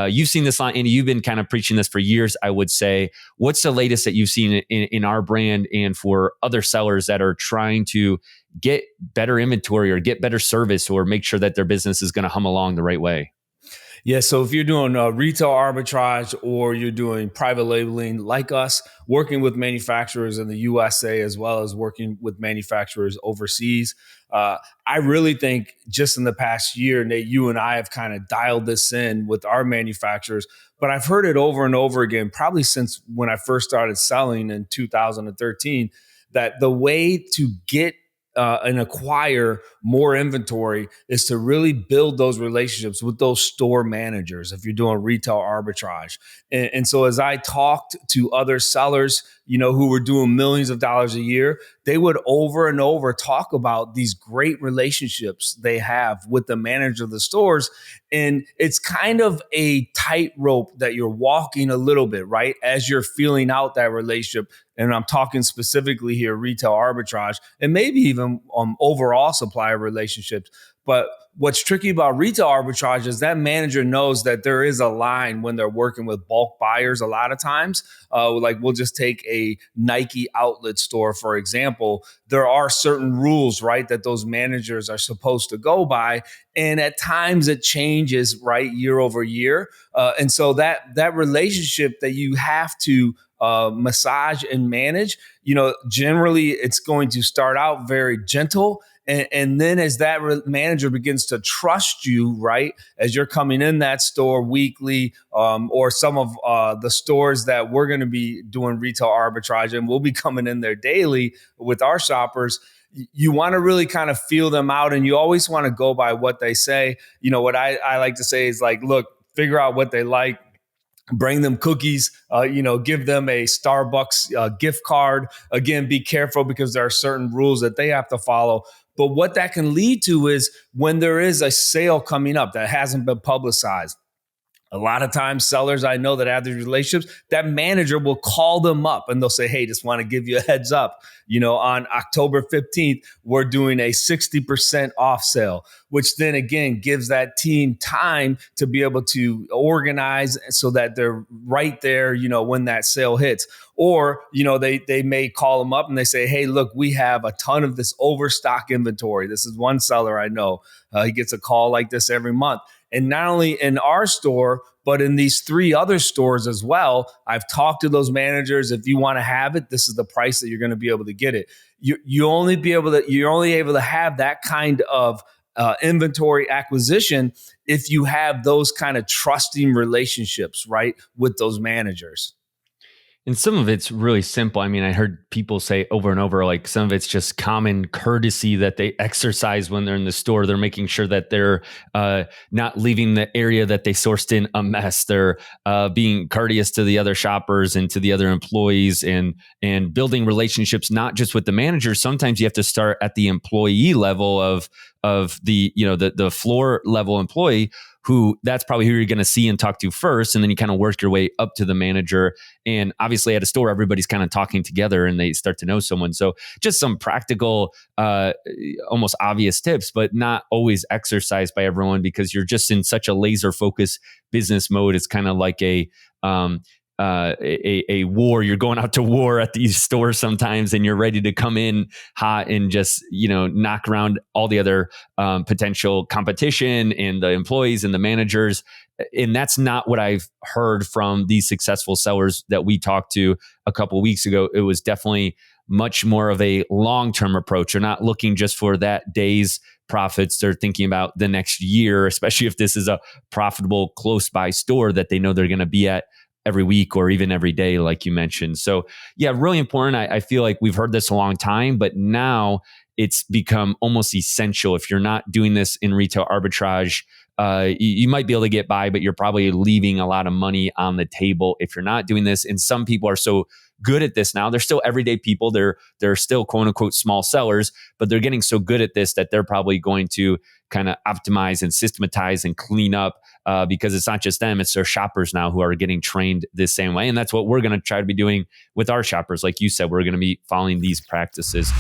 You've seen this line, and you've been kind of preaching this for years, I would say. What's the latest that you've seen in our brand and for other sellers that are trying to get better inventory or get better service or make sure that their business is going to hum along the right way? Yeah, so if you're doing retail arbitrage or you're doing private labeling like us, working with manufacturers in the USA as well as working with manufacturers overseas, I really think just in the past year, Nate, you and I have kind of dialed this in with our manufacturers, but I've heard it over and over again, probably since when I first started selling in 2013, that the way to get and acquire more inventory is to really build those relationships with those store managers if you're doing retail arbitrage. And so as I talked to other sellers, who were doing millions of dollars a year, they would over and over talk about these great relationships they have with the manager of the stores. And it's kind of a tightrope that you're walking a little bit, right? As you're feeling out that relationship. And I'm talking specifically here, retail arbitrage, and maybe even overall supplier relationships. But what's tricky about retail arbitrage is that manager knows that there is a line when they're working with bulk buyers a lot of times. Like we'll just take a Nike outlet store, for example. There are certain rules, right, that those managers are supposed to go by. And at times it changes, right, year over year. And so that relationship that you have to massage and manage, generally it's going to start out very gentle. And then as that manager begins to trust you, right, as you're coming in that store weekly, or some of the stores that we're going to be doing retail arbitrage and we'll be coming in there daily with our shoppers, you want to really kind of feel them out, and you always want to go by what they say. What I like to say is like, look, figure out what they like. Bring them cookies, give them a Starbucks gift card. Again, be careful because there are certain rules that they have to follow. But what that can lead to is when there is a sale coming up that hasn't been publicized, a lot of times sellers I know that have these relationships, that manager will call them up and they'll say, hey, just want to give you a heads up. On October 15th, we're doing a 60% off sale, which then again gives that team time to be able to organize so that they're right there, when that sale hits. Or, they may call them up and they say, hey, look, we have a ton of this overstock inventory. This is one seller I know. He gets a call like this every month. And not only in our store, but in these 3 other stores as well. I've talked to those managers. If you want to have it, this is the price that you're going to be able to get it. You're only able to have that kind of inventory acquisition if you have those kind of trusting relationships, right, with those managers. And some of it's really simple. I mean, I heard people say over and over, like some of it's just common courtesy that they exercise when they're in the store. They're making sure that they're not leaving the area that they sourced in a mess. They're being courteous to the other shoppers and to the other employees and building relationships, not just with the managers. Sometimes you have to start at the employee level of the, the floor level employee, who that's probably who you're going to see and talk to first. And then you kind of work your way up to the manager. And obviously at a store, everybody's kind of talking together and they start to know someone. So just some practical, almost obvious tips, but not always exercised by everyone because you're just in such a laser focused business mode. It's kind of like a war. You're going out to war at these stores sometimes, and you're ready to come in hot and just, knock around all the other potential competition and the employees and the managers. And that's not what I've heard from these successful sellers that we talked to a couple of weeks ago. It was definitely much more of a long-term approach. They're not looking just for that day's profits. They're thinking about the next year, especially if this is a profitable close by store that they know they're going to be at every week or even every day, like you mentioned. So yeah, really important. I feel like we've heard this a long time, but now it's become almost essential. If you're not doing this in retail arbitrage, you might be able to get by, but you're probably leaving a lot of money on the table if you're not doing this. And some people are so good at this now. They're still everyday people. They're still quote unquote small sellers, but they're getting so good at this that they're probably going to kind of optimize and systematize and clean up because it's not just them, it's their shoppers now who are getting trained this same way. And that's what we're going to try to be doing with our shoppers. Like you said, we're going to be following these practices.